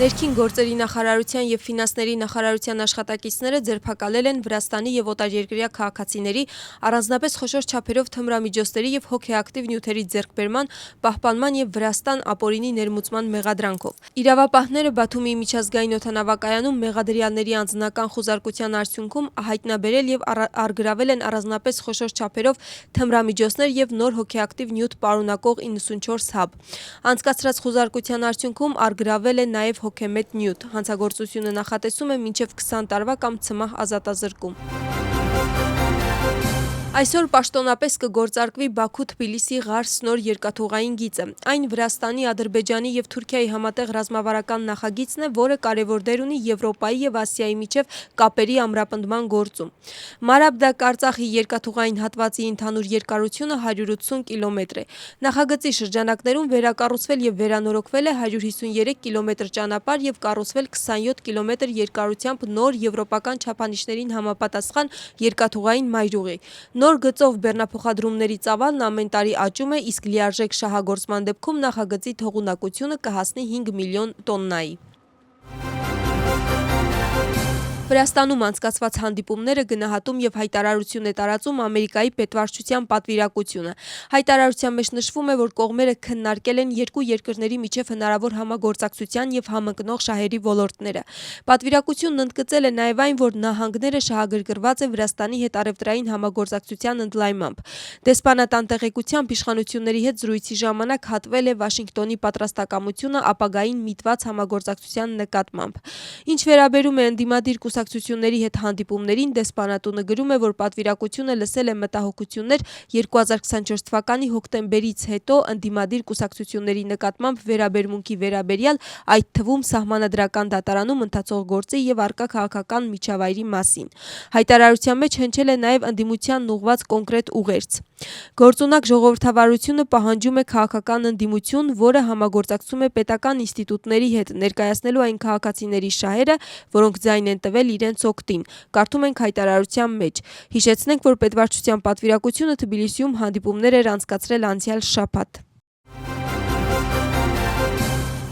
Ներքին գործերի նախարարության եւ ֆինանսների նախարարության աշխատակիցները ձերբակալել են Վրաստանի եւ օտարերկրյա քաղաքացիների առանձնապես խոշոր չափերով թմրամիջոցների եւ հոգեակտիվ նյութերի ձեռքբերման, պահպանման եւ Վրաստան ապօրինի ներմուծման մեղադրանքով։ Իրավապահները Բաթումի միջազգային օդանավակայանում մեղադրյալների անձնական խուզարկության արդյունքում հայտնաբերել եւ առգրավել են առանձնապես խոշոր չափերով թմրամիջոցներ եւ նոր հոգեակտիվ նյութ պարունակող 94 հաբ։ Անցկացրած խուզարկության արդյունքում առգրավել է նաեւ հոգեմետ նյութ։ Հանցագործությունը նախատեսում է մինչև 20 տարվա կամ ցմահ ազատազրկում։ Այսօր պաշտոնապես կգործարկվի Բաքու-Թբիլիսի Ղարս-Նոր երկաթուղային գիծը։ Այն Վրաստանի, Ադրբեջանի եւ Թուրքիայի համատեղ ռազմավարական նախագիծն է, որը կարևոր դեր ունի Եվրոպայի եւ Ասիայի միջև կապերի ամրապնդման գործում։ Մարաբդա-Կարծախի երկաթուղային հատվածի ընդհանուր երկարությունը 180 կիլոմետր է։ Նախագծի շրջանակներում վերակառուցվել եւ վերանորոգվել է 153 կիլոմետր ճանապարհ եւ կառուցվել 27 կիլոմետր երկարությամբ նոր եվրոպական չափանիշներին համապատասխան երկաթուղային մայրուղի։ Նոր գծով բեռնափոխադրումների ծավալն ամեն տարի աճում է, իսկ լիարժեք շահագործման դեպքում նախագծի թողունակությունը կհասնի 5 միլիոն տոննայի։ Վրաստանում անցկացված հանդիպումները գնահատում եւ հայտարարություն է տարածում Ամերիկայի պետվարչության պատվիրակությունը։ Հայտարարության մեջ նշվում է, որ կողմերը քննարկել են երկու երկրների միջև հնարավոր համագործակցության եւ համընկնող շահերի ոլորտները։ Պատվիրակությունն ընդգծել է նաեւ այն, որ նահանգները շահագրգռված է Վրաստանի հետ առևտրային համագործակցության ընդլայնմամբ։ Դեսպանատան տեղեկությամբ իշխանությունների հետ զրույցի ժամանակ հատվել է Վաշինգտոնի պատրաստակամությունը ապագային միտված համագործակցության նկատմամբ։ Ինչ վերաբերում է ընդդիմադիր կուսակցությունների հետ հանդիպումներին, դեսպանատունը գրում է, որ պատվիրակությունը լսել է մտահոգություններ 2024 թվականի հոկտեմբերից հետո ընդդիմադիր կուսակցությունների նկատմամբ վերաբերմունքի վերաբերյալ, այդ թվում սահմանադրական դատարանում ընթացող գործի եւ առկա քաղաքական միջավայրի մասին։ Հայտարարության մեջ հնչել է նաեւ ընդդիմությանն ուղղված կոնկրետ ուղերձ։ Գործունակ ժողովրդավարությունը պահանջում է քաղաքական ընդդիմություն, որը համագործակցում է պետական ինստիտուտների հետ, ներկայացնելու այն քաղաքացիների շահերը, որոնք ձայն են տվել իրենց օգտին։ Կարդում ենք հայտարարության մեջ։ Հիշեցնենք, որ պետվարչության պատվիրակությունը Թբիլիսիում հանդիպումներ էր անցկացրել անցյալ շաբաթ։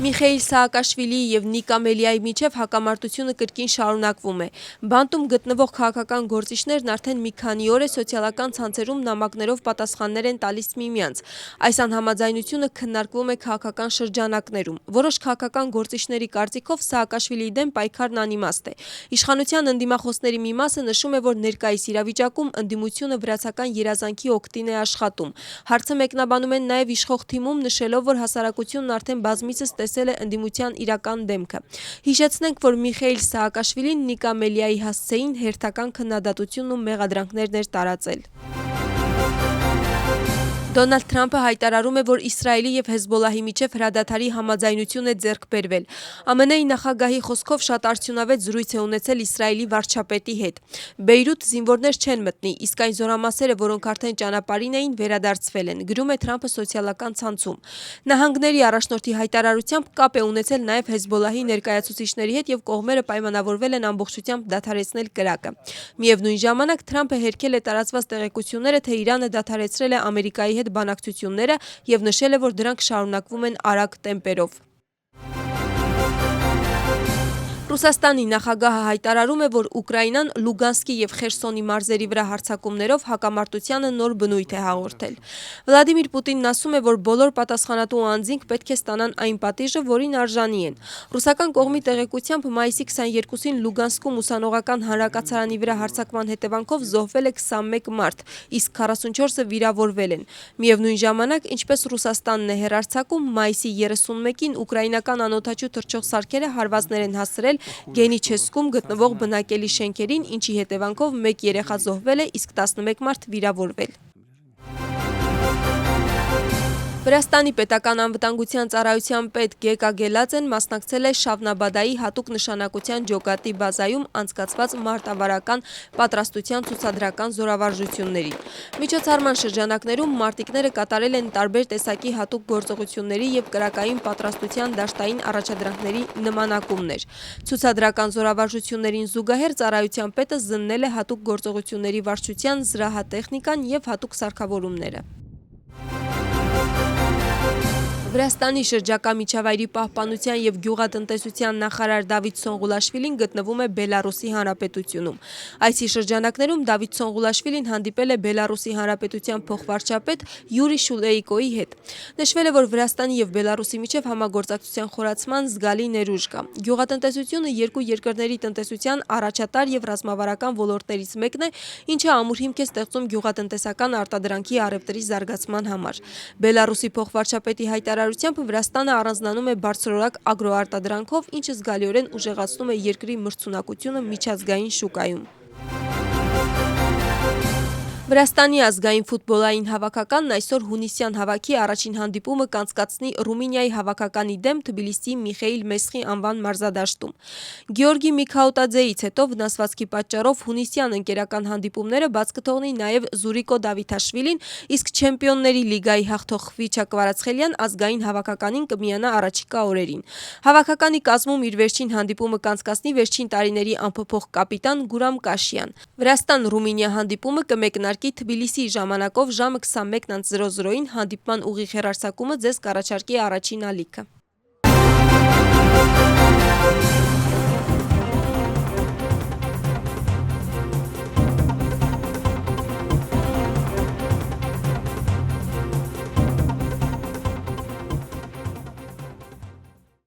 Միխեիլ Սահակաշվիլիի եւ Նիկա Մելիայի միջև հակամարտությունը կրկին շարունակվում է։ Բանտում գտնվող քաղաքական գործիչներն արդեն մի քանի օր է սոցիալական ցանցերում նամակներով պատասխաններ են տալիս միմյանց։ Այս անհամաձայնությունը քննարկվում է քաղաքական շրջանակներում։ Որոշ քաղաքական գործիչների կարծիքով Սահակաշվիլիի դեմ պայքարն անիմաստ է։ Իշխանության ընդդիմախոսների մի մասը նշում է, որ ներկայիս իրավիճակում ընդդիմությունը վրացական երազանքի օգտին է աշխատում։ Հարցը մեկնաբանում են նաեւ իշխող թիմում, նշելով, որ հասարակությունն արդեն բազմիցս տեսել է ընդդիմության իրական դեմքը։ Հիշեցնենք, որ Միխեիլ Սահակաշվիլին Նիկա Մելիայի հասցեին հերթական քննադատությունն ու մեղադրանքներն էր տարածել։ Դոնալդ Թրամփը հայտարարում է, որ Իսրայելի եւ Հեզբոլլահի միջև հրադադարի համաձայնություն է ձեռք բերվել։ ԱՄՆ-ի նախագահի խոսքով շատ արդյունավետ զրույց է ունեցել Իսրայելի վարչապետի հետ։ Բեյրութ զինվորներ չեն մտնի, իսկ այն զորամասերը, որոնք արդեն ճանապարհին էին, վերադարձվել են, գրում է Թրամփը սոցիալական ցանցում։ Նահանգների առաջնորդի հայտարարությամբ կապ է ունեցել նաեւ Հեզբոլլահի ներկայացուցիչների հետ եւ կողմերը պայմանավորվել են ամբողջությամբ դադարեցնել կրակը։ Միևնույն ժամանակ Թրամփը հերքել է տարածված տեղեկությունները, թե Իրանը դադարեցրել է Ամերիկայի հետ բանակցությունները եւ նշել է, որ դրանք շարունակվում են արագ տեմպերով։ Ռուսաստանի նախագահը հայտարարում է, որ Ուկրաինան Լուգանսկի եւ Խերսոնի մարզերի վրա հարձակումներով հակամարտությանը նոր բնույթ է հաղորդել։ Վլադիմիր Պուտինն ասում է, որ բոլոր պատասխանատու անձինք պետք է ստանան այն պատիժը, որին արժանի են։ Ռուսական կողմի տեղեկությամբ մայիսի 22-ին Լուգանսկում ուսանողական հանրակացարանի վրա հարձակման հետևանքով զոհվել է 21 մարդ, իսկ 44-ը վիրավորվել են։ Միևնույն ժամանակ, ինչպես Ռուսաստանն է հեռարձակում, մայիսի 31-ին ուկրաինական անօդաչու թռչող սարքերը հարվածներ են հասցրել Գենիչեսկում գտնվող բնակելի շենքերին, ինչի հետևանքով 1 երեխա զոհվել է, իսկ 11 մարդ վիրավորվել։ Վրաստանի պետական անվտանգության ծառայության պետ Գեկա Գելաձեն մասնակցել է Շավնաբադայի հատուկ նշանակության ջոկատի բազայում անցկացված մարտավարական պատրաստության ցուցադրական զորավարժություններին։ Միջոցառման շրջանակներում մարտիկները կատարել են տարբեր տեսակի հատուկ գործողությունների եւ կրակային պատրաստության դաշտային առաջադրանքների նմանակումներ։ Ցուցադրական զորավարժություններին զուգահեռ ծառայության պետը զննել է հատուկ գործողությունների վարչության զրահատեխնիկան եւ հատուկ սարքավորումները։ Վրաստանի շրջակա միջավայրի պահպանության և գյուղատնտեսության նախարար Դավիթ Սոնղուլաշվիլին գտնվում է Բելարուսի Հանրապետությունում։ Այսի շրջանակներում Դավիթ Սոնղուլաշվիլին հանդիպել է Բելարուսի Հանրապետության փոխվարչապետ Յուրի Շուլեիկոյի հետ։ Նշվել է, որ Վրաստանի և Բելարուսի միջև համագործակցության խորացման զգալի ներուժ կա։ Գյուղատնտեսությունը երկու երկրների տնտեսության առաջատար և ռազմավարական ոլորտներից մեկն է, ինչը ամուր հիմք է ստեղծում գյուղատնտեսական արտադրանքի առևտրի զարգացման համար։ Բելարուսի փոխվարչապետի հայտարարությամբ Վրաստանը առանձնանում է բարձրորակ ագրոարտադրանքով, ինչը զգալիորեն ուժեղացնում է երկրի մրցունակությունը միջազգային շուկայում։ Վրաստանի ազգային ֆուտբոլային հավաքականն այսօր հունիսյան հավաքի առաջին հանդիպումը կանցկացնի Ռումինիայի հավաքականի դեմ Թբիլիսիի Միխեիլ Մեսխի անվան մարզադաշտում։ Գեորգի Միքաոտաձեից հետո վնասվածքի պատճառով հունիսյան ընկերական հանդիպումները բաց կթողնի նաև Զուրիկո Դավիթաշվիլին, իսկ Չեմպիոնների լիգայի հաղթող Խվիչա Կվարացխելյան ազգային հավաքականին կմիանա առաջիկա օրերին։ Հավաքականի կազմում իր վերջին հանդիպումը կանցկացնի վերջին տարիների անփոփոխ կապիտան Գուրամ Կաշյան։ Վրաստան-Ռումինիա հանդիպումը կմեկնարկի Թբիլիսիի ժամանակով ժամը 21:00-ին հանդիպման ուղիղ հեռարձակումը ձեզ կառաջարկի առաջին ալիքը։